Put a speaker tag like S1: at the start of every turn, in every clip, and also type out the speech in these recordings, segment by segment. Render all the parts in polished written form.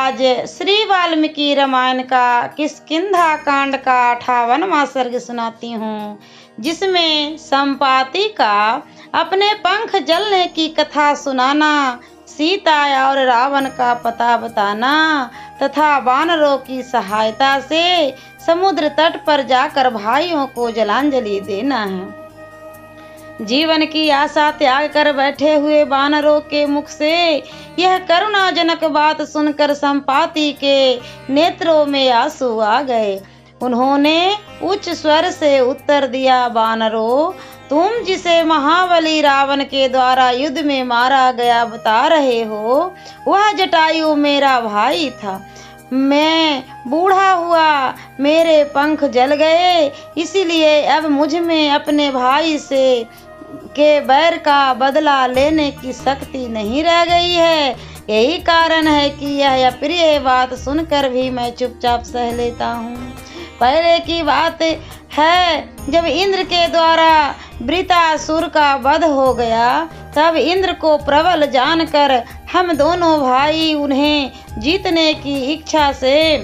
S1: आज श्री वाल्मीकि रामायण का किष्किंधा कांड का 58वां सर्ग सुनाती हूँ, जिसमें संपाति का अपने पंख जलने की कथा सुनाना, सीता और रावण का पता बताना तथा वानरों की सहायता से समुद्र तट पर जाकर भाइयों को जलांजलि देना है। जीवन की आशा त्याग कर बैठे हुए वानरों के मुख से यह करुणाजनक बात सुनकर संपाति के नेत्रों में आंसू आ गए। उन्होंने उच्च स्वर से उत्तर दिया, वानरों, तुम जिसे महाबली रावण के द्वारा युद्ध में मारा गया बता रहे हो, वह जटायु मेरा भाई था। मैं बूढ़ा हुआ, मेरे पंख जल गए, इसीलिए अब मुझ में अपने भाई से के बैर का बदला लेने की शक्ति नहीं रह गई है। यही कारण है कि यह अप्रिय बात सुनकर भी मैं चुपचाप सह लेता हूँ। पहले की बात है, जब इंद्र के द्वारा वृत्रासुर का वध हो गया, तब इंद्र को प्रबल जानकर हम दोनों भाई उन्हें जीतने की इच्छा से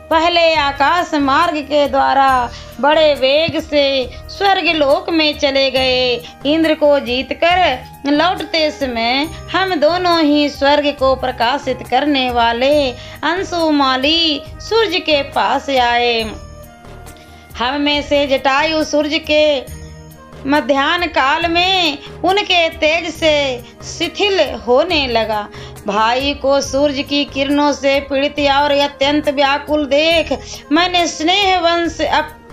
S1: पहले आकाश मार्ग के द्वारा बड़े वेग से स्वर्ग लोक में चले गए। इंद्र को जीतकर लौटते समय हम दोनों ही स्वर्ग को प्रकाशित करने वाले अंशुमाली सूर्य के पास आए। हम में से जटायु सूर्य के मध्याह्न काल में उनके तेज से शिथिल होने लगा। भाई को सूर्य की किरणों से पीड़ित और अत्यंत व्याकुल देख मैंने स्नेहवश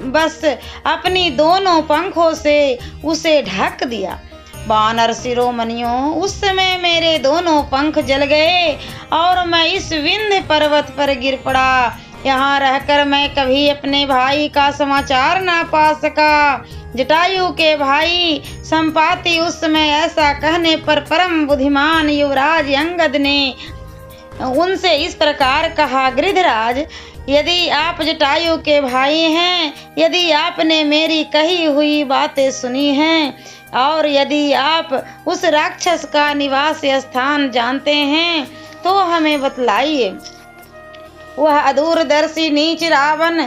S1: बस अपनी दोनों पंखों से उसे ढक दिया। वानर शिरोमणियों, उस समय मेरे दोनों पंख जल गए और मैं इस विंध्य पर्वत पर गिर पड़ा। यहाँ रहकर मैं कभी अपने भाई का समाचार ना पा सका। जटायु के भाई संपाति उस समय ऐसा कहने पर परम बुद्धिमान युवराज अंगद ने उनसे इस प्रकार कहा, गिरिधराज, यदि आप जटायु के भाई हैं, यदि आपने मेरी कही हुई बातें सुनी हैं और यदि आप उस राक्षस का निवास स्थान जानते हैं तो हमें बतलाइए। वह अदूरदर्शी नीच रावण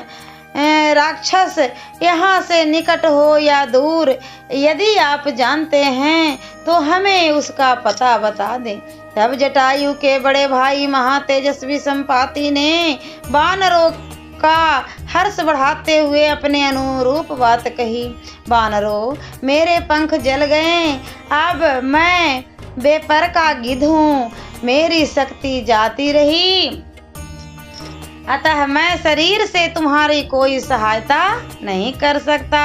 S1: राक्षस यहाँ से निकट हो या दूर, यदि आप जानते हैं तो हमें उसका पता बता दें। तब जटायु के बड़े भाई महातेजस्वी संपाति ने वानरों का हर्ष बढ़ाते हुए अपने अनुरूप बात कही। वानरों, मेरे पंख जल गए, अब मैं बेपर का गिद्ध हूँ, मेरी शक्ति जाती रही, अतः मैं शरीर से तुम्हारी कोई सहायता नहीं कर सकता।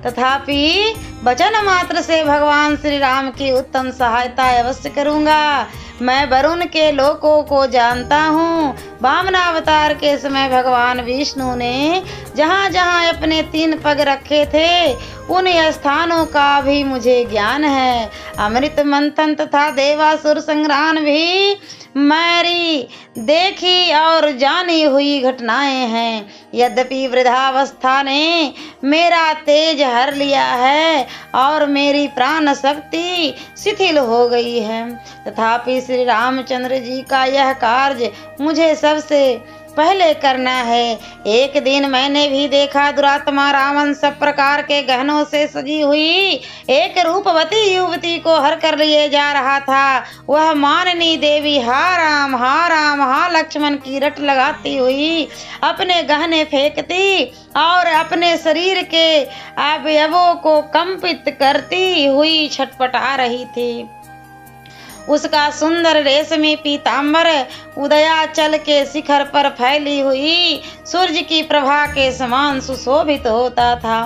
S1: तथापि वचन मात्र से भगवान श्री राम की उत्तम सहायता अवश्य करूँगा। मैं वरुण के लोकों को जानता हूँ। वामनावतार के समय भगवान विष्णु ने जहाँ जहाँ अपने 3 पग रखे थे, उन स्थानों का भी मुझे ज्ञान है। अमृत मंथन तथा देवासुर संग्राम भी मेरी देखी और जानी हुई घटनाएं हैं। यद्यपि वृद्धावस्था ने मेरा तेज हर लिया है और मेरी प्राण शक्ति शिथिल हो गई है, तथापि श्री रामचंद्र जी का यह कार्य मुझे सबसे पहले करना है। एक दिन मैंने भी देखा, दुरात्मा रावण सब प्रकार के गहनों से सजी हुई एक रूपवती युवती को हर कर लिए जा रहा था। वह माननी देवी हा राम हा लक्ष्मण की रट लगाती हुई अपने गहने फेंकती और अपने शरीर के अवयवों को कंपित करती हुई छटपटा रही थी। उसका सुंदर रेशमी पीतांबर उदयाचल के शिखर पर फैली हुई सूर्य की प्रभा के समान सुशोभित होता था।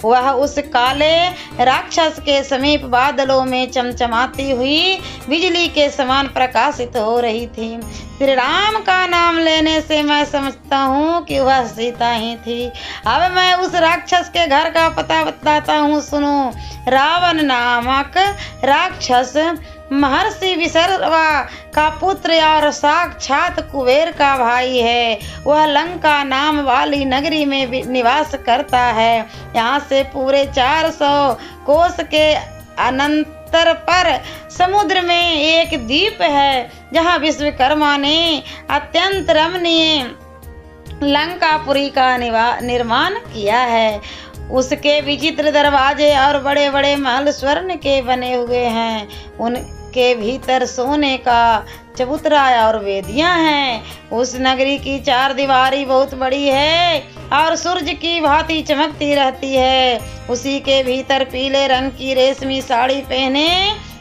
S1: वह उस काले राक्षस के समीप बादलों में चमचमाती हुई बिजली के समान प्रकाशित हो रही थी। श्री राम का नाम लेने से मैं समझता हूँ कि वह सीता ही थी। अब मैं उस राक्षस के घर का पता बताता हूँ, सुनो। रावण नामक राक्षस महर्षि विसर्वा का पुत्र और साक्षात कुबेर का भाई है। वह लंका नाम वाली नगरी में निवास करता है। यहाँ से पूरे 400 कोस के अनंत उत्तर पर समुद्र में एक द्वीप है जहाँ विश्वकर्मा ने अत्यंत रमणीय लंकापुरी का निर्माण किया है। उसके विचित्र दरवाजे और बड़े बड़े महल स्वर्ण के बने हुए हैं। उनके भीतर सोने का चबूतरा और वेदियां हैं। उस नगरी की चार दीवारी बहुत बड़ी है और सूरज की भांति चमकती रहती है। उसी के भीतर पीले रंग की रेशमी साड़ी पहने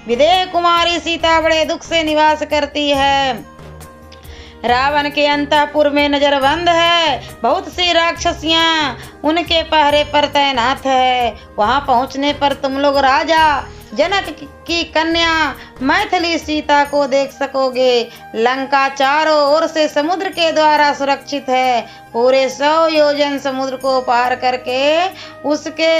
S1: विदेह कुमारी सीता बड़े दुख से निवास करती है। रावण के अंतःपुर में नजरबंद है। बहुत सी राक्षसियां उनके पहरे पर तैनात है। वहां पहुंचने पर तुम लोग राजा जनक की कन्या मैथिली सीता को देख सकोगे। लंका चारों ओर से समुद्र के द्वारा सुरक्षित है। पूरे 100 योजन समुद्र को पार करके उसके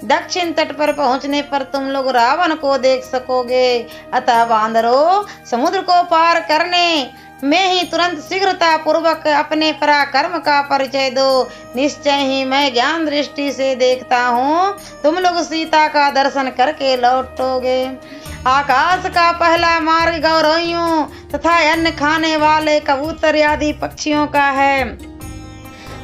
S1: दक्षिण तट पर पहुंचने पर तुम लोग रावण को देख सकोगे। अतः बांदरों, समुद्र को पार करने में ही तुरंत शीघ्रता पूर्वक अपने पराक्रम का परिचय दो। निश्चय ही मैं ज्ञान दृष्टि से देखता हूँ तुम लोग सीता का दर्शन करके लौटोगे। आकाश का पहला मार्ग गौरैयों तथा अन्न खाने वाले कबूतर आदि पक्षियों का है।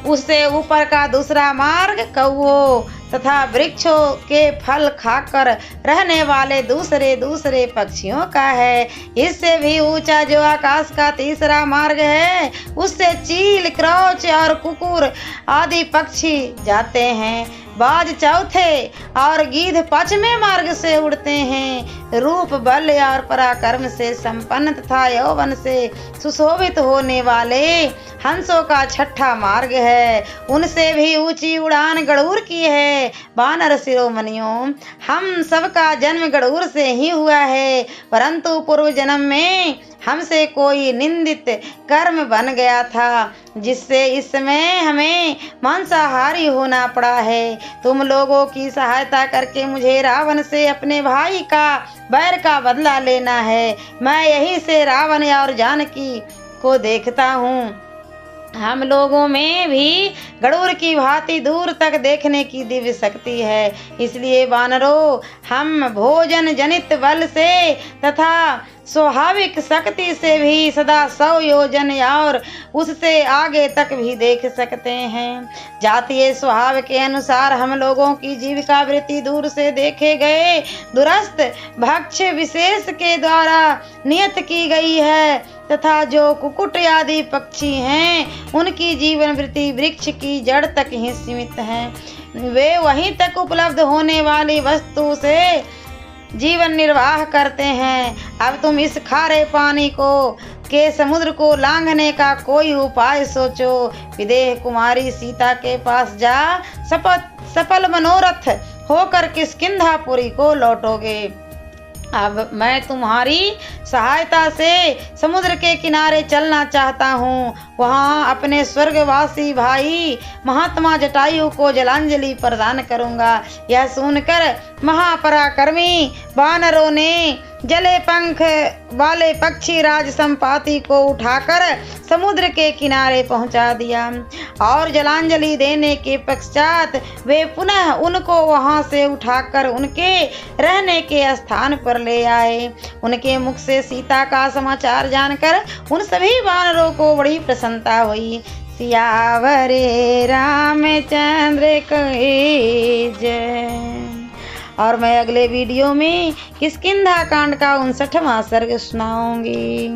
S1: उससे ऊपर का दूसरा मार्ग कौओं तथा वृक्षों के फल खाकर रहने वाले दूसरे पक्षियों का है। इससे भी ऊंचा जो आकाश का तीसरा मार्ग है, उससे चील, क्रोच और कुकुर आदि पक्षी जाते हैं। बाज चौथे और गीध पांचवें मार्ग से उड़ते हैं। रूप, बल और पराक्रम से संपन्न तथा यौवन से सुशोभित होने वाले हंसों का छठा मार्ग है। उनसे भी ऊंची उड़ान गरुड़ की है। वानर शिरोमणियों, हम सबका जन्म गरुड़ से ही हुआ है, परंतु पूर्व जन्म में हमसे कोई निंदित कर्म बन गया था, जिससे इस समय हमें मांसाहारी होना पड़ा है। तुम लोगों की सहायता करके मुझे रावण से अपने भाई का बैर का बदला लेना है। मैं यहीं से रावण और जानकी को देखता हूँ। हम लोगों में भी गरुड़ की भांति दूर तक देखने की दिव्य शक्ति है। इसलिए वानरों, हम भोजन जनित बल से तथा स्वाभाविक शक्ति से भी सदा 100 योजन और उससे आगे तक भी देख सकते हैं। जातीय स्वभाव के अनुसार हम लोगों की जीविका वृत्ति दूर से देखे गए दूरस्थ भक्ष्य विशेष के द्वारा नियत की गई है, तथा जो कुकुट आदि पक्षी हैं उनकी जीवन वृत्ति वृक्ष की जड़ तक ही सीमित है। वे वहीं तक उपलब्ध होने वाली वस्तु से जीवन निर्वाह करते हैं। अब तुम इस खारे पानी के समुद्र को लांघने का कोई उपाय सोचो। विदेह कुमारी सीता के पास जा सफल मनोरथ होकर किष्किंधापुरी को लौटोगे। अब मैं तुम्हारी सहायता से समुद्र के किनारे चलना चाहता हूँ। वहाँ अपने स्वर्गवासी भाई महात्मा जटायु को जलांजलि प्रदान करूँगा। यह सुनकर महापराक्रमी वानरों ने जले पंख वाले पक्षी राज संपाति को उठाकर समुद्र के किनारे पहुंचा दिया और जलांजलि देने के पश्चात वे पुनः उनको वहां से उठाकर उनके रहने के स्थान पर ले आए। उनके मुख से सीता का समाचार जानकर उन सभी वानरों को बड़ी प्रसन्नता हुई। सियावरे रामचंद्र की जय। और मैं अगले वीडियो में किष्किंधा कांड का 59वां सर्ग सुनाऊंगी।